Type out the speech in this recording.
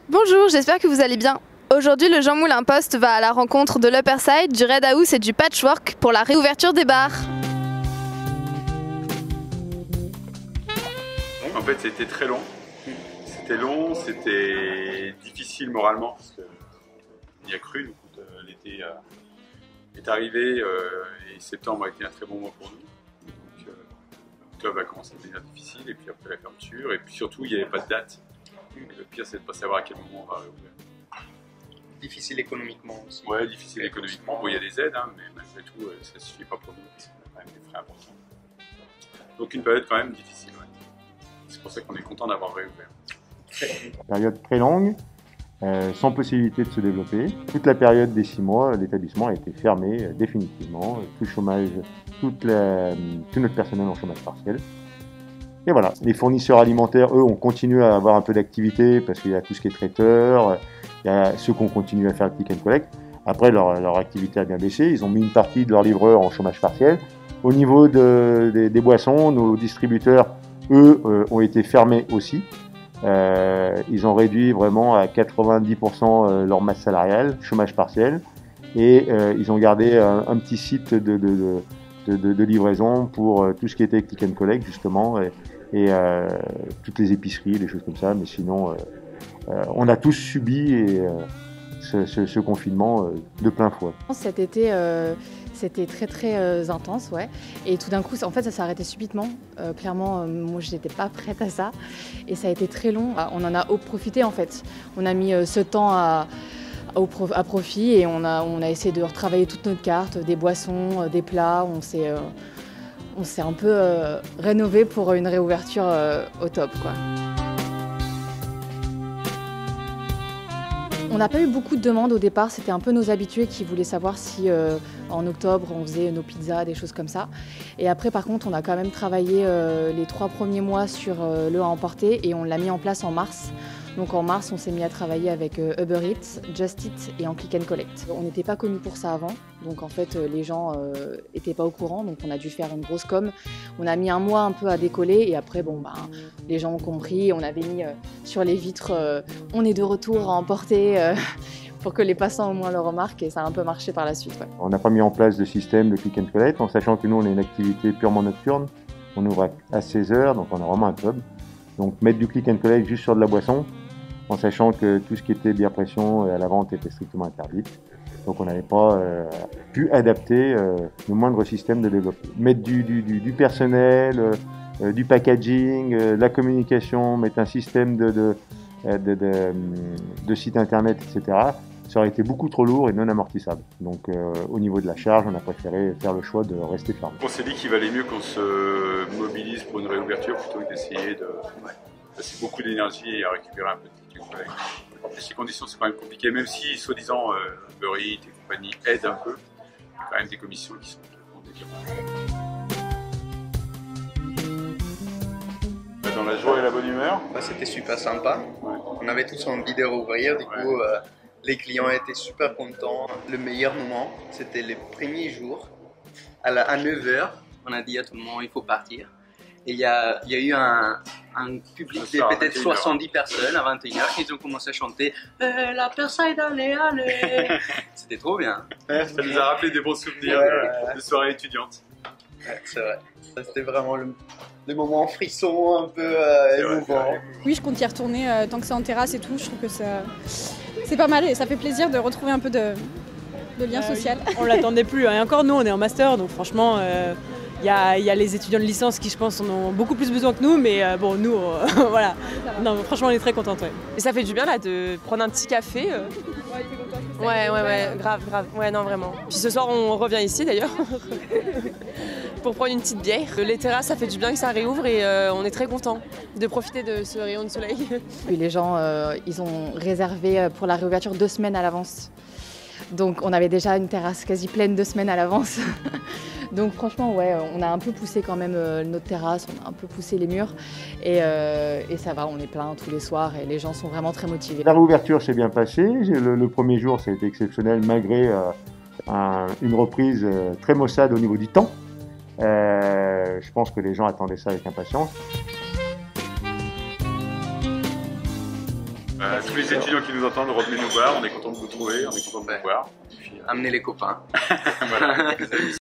Bonjour, j'espère que vous allez bien. Aujourd'hui, le Jean Moulin Post va à la rencontre de l'Upper Side, du Red House et du Patchwork pour la réouverture des bars. En fait, c'était très long. C'était long, c'était difficile moralement parce qu'on y a cru. L'été est arrivé et septembre a été un très bon mois pour nous. Donc, octobre a commencé à devenir difficile et puis après la fermeture. Et puis surtout, il n'y avait pas de date. Donc, le pire, c'est de ne pas savoir à quel moment on va réouvrir. Difficile économiquement aussi. Ouais, difficile économiquement. Bon, il y a des aides, hein, mais malgré tout, ça ne suffit pas pour nous parce qu'on a quand même des frais importants. Donc une période quand même difficile. Ouais. C'est pour ça qu'on est content d'avoir réouvert. Période très longue, sans possibilité de se développer. Toute la période des 6 mois, l'établissement a été fermé définitivement. Tout chômage, tout notre personnel en chômage partiel. Et voilà, les fournisseurs alimentaires, eux, ont continué à avoir un peu d'activité parce qu'il y a tout ce qui est traiteur, il y a ceux qui ont continué à faire le click and collect. Après, leur activité a bien baissé. Ils ont mis une partie de leurs livreurs en chômage partiel. Au niveau des boissons, nos distributeurs, eux, ont été fermés aussi. Ils ont réduit vraiment à 90% leur masse salariale, chômage partiel. Et ils ont gardé un petit site de livraison pour tout ce qui était click and collect, justement. Et toutes les épiceries, des choses comme ça, mais sinon on a tous subi ce confinement de plein fouet. Cet été c'était très intense, ouais. Et tout d'un coup, en fait, ça s'est arrêté subitement. Clairement, moi, je n'étais pas prête à ça. Et ça a été très long. On en a profité, en fait. On a mis ce temps à profit et on a essayé de retravailler toute notre carte, des boissons, des plats. On s'est un peu rénové pour une réouverture au top, quoi. On n'a pas eu beaucoup de demandes au départ, c'était un peu nos habitués qui voulaient savoir si en octobre on faisait nos pizzas, des choses comme ça. Et après par contre on a quand même travaillé les 3 premiers mois sur le à emporter et on l'a mis en place en mars. Donc en mars on s'est mis à travailler avec Uber Eats, Just Eat et en Click and Collect. On n'était pas connus pour ça avant, donc en fait les gens n'étaient pas au courant, donc on a dû faire une grosse com. On a mis un mois un peu à décoller et après bon les gens ont compris, on avait mis sur les vitres on est de retour à emporter pour que les passants au moins le remarquent et ça a un peu marché par la suite. Ouais. On n'a pas mis en place de système de click and collect en sachant que nous on a une activité purement nocturne. On ouvre à 16h, donc on a vraiment un pub. Donc mettre du click and collect juste sur de la boisson, en sachant que tout ce qui était bière pression à la vente était strictement interdit. Donc on n'avait pas pu adapter le moindre système de développement. Mettre du personnel, du packaging, la communication, mettre un système de site internet, etc. Ça aurait été beaucoup trop lourd et non amortissable. Donc au niveau de la charge, on a préféré faire le choix de rester fermé. On s'est dit qu'il valait mieux qu'on se mobilise pour une réouverture plutôt que d'essayer de passer beaucoup d'énergie et à récupérer un peu de click and collect. Ces conditions sont quand même compliquées, même si soi-disant Uber Eats et compagnie aident un peu, il y a quand même des commissions qui sont délirantes. Dans la joie et la bonne humeur. C'était super sympa. Ouais. On avait tous envie de rouvrir, du coup les clients étaient super contents. Le meilleur moment, c'était les premiers jours. À 9h, on a dit à tout le monde il faut partir. Et il y a eu un public de peut-être 70 personnes à 21h qui ont commencé à chanter la personne allez. C'était trop bien. Ça nous a rappelé des bons souvenirs de soirées étudiantes. Ouais, c'est vrai. C'était vraiment le moment frisson, un peu émouvant. Oui, je compte y retourner tant que c'est en terrasse et tout. Je trouve que c'est pas mal et ça fait plaisir de retrouver un peu de lien social. Oui. On l'attendait plus. Et encore, nous, on est en master, donc franchement, y a les étudiants de licence qui, je pense, en ont beaucoup plus besoin que nous. Mais bon, nous, voilà. Non, franchement, on est très contentes. Ouais. Et ça fait du bien là de prendre un petit café. Ouais, grave. Ouais, non, vraiment. Puis ce soir, on revient ici d'ailleurs. Pour prendre une petite bière. Les terrasses, ça fait du bien que ça réouvre et on est très contents de profiter de ce rayon de soleil. Puis les gens, ils ont réservé pour la réouverture 2 semaines à l'avance. Donc on avait déjà une terrasse quasi pleine 2 semaines à l'avance. Donc franchement, ouais, on a un peu poussé quand même notre terrasse, on a un peu poussé les murs et ça va, on est plein tous les soirs et les gens sont vraiment très motivés. La réouverture s'est bien passée. Le premier jour, ça a été exceptionnel malgré une reprise très maussade au niveau du temps. Je pense que les gens attendaient ça avec impatience. tous les étudiants qui nous entendent, revenez nous voir, on est content de vous trouver, on est content de vous voir. Amenez les copains. Voilà.